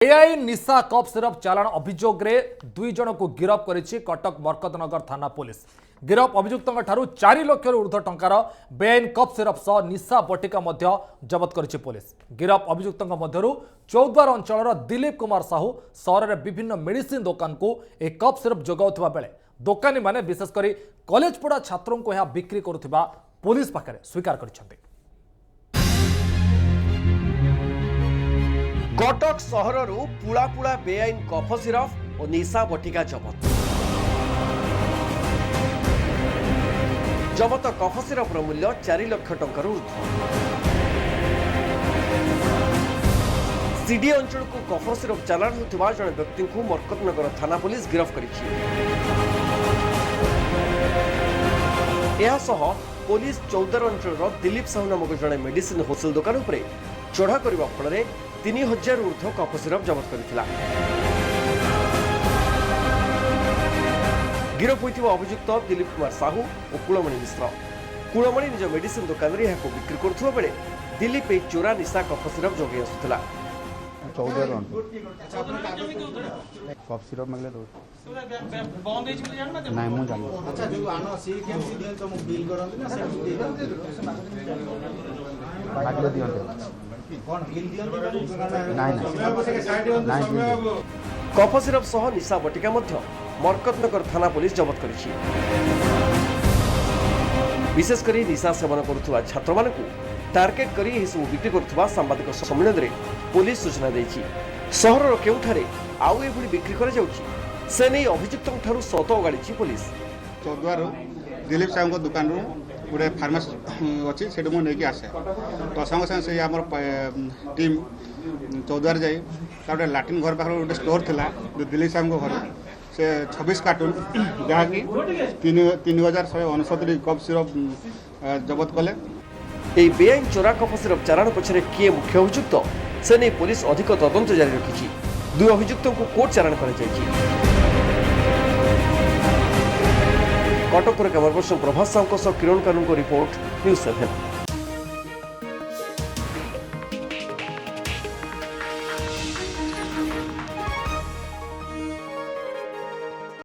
बेआईन निशा cup syrup चालाण अभियोग दुई जन को गिरफ करिछि कटक बरकतनगर थाना पुलिस। गिरफ अभियुक्तों 4 लाख ऊर्ध्व टंकार बेआईन कप सिरप सह निशा बटिका जबत करिछि पुलिस। गिरफ अभियुक्तों मध्यरु चौद्वार अंचल दिलीप कुमार साहू सहर में विभिन्न मेडिसिन दुकान को एक कप सिरप जोगाउथिबा बेले दोकानी माने विशेषकर कॉलेज पढ़ा छात्रों को यह बिक्री करुथिबा पुलिस पाखरे स्वीकार करिसेंति। कटक सहररू पुला पुला बेआईन कफ सिरप और निशा बटिका जबत। जबत कफ सिरप मूल्य 4 लाख टंकार ऊर्ध्व। सीडी अंचल को कफ सिरप चालाण होता जड़े व्यक्ति को मरकतनगर थाना पुलिस गिरफ्त करिछि। पुलिस चौदार अंचल दिलीप साहू नामक जड़े मेडिसिन होलसेल दुकान उपरे चढ़ा करने फल 3000 ऊर्ध्व कफ सिरप जबत करथिला। गिरफ होइथिबा अभियुक्त दिलीप कुमार साहू और कुलमणि मिश्र। कुलमणि निज मेडिसिन दुकान रे यहाको बिक्री करथुवा बेले दिलीप ए चोरा निशा कफ सिरप जोगे आसुथिला। 14 रन कफ सिरप मगले दो बंद हेछि जान ना नाही मु जान। अच्छा जो आनो सी केमसी दिन तो बिल करन ना से मगले दियंते कोन बिल दियंते नाही कफ सिरप सह निशा बटिका मध्य मरकतनगर थाना पुलिस जबत करिछि। विशेषकर निशा सेवन करुवा छात्र मान टार्गेट कर सब बिक्री करुवा सांबादिक सम्मेलन में पुलिस सूचना देछि। सहर केउठारे आउ एभली बिक्री कर जाउछि से नहीं अभियुक्तों ठारू सत ओगाड़ी पुलिस। चौद्वार दिलीप साहू दुकान गोटे फार्मासी अच्छी से नहीं आसे तो संगे संगे से आम टीम चौद्वार जाए गोटे लाट्रिन घर पाखे गोटे स्टोर था दिलीप साहू घर से 26 कार्टून जहाँकि 3169 कप सिरप जबत कले। यह बेआईन चोरा कफ सिरप चालाण पछरे किए मुख्य अभियुक्त से नहीं पुलिस अधिक तदंत जारी रखिछि। 2 अभियुक्तों को कोर्ट चालाण कर कटक कैमरा पर्सन प्रभास साहू किरण कानून को रिपोर्ट न्यूज़ 7।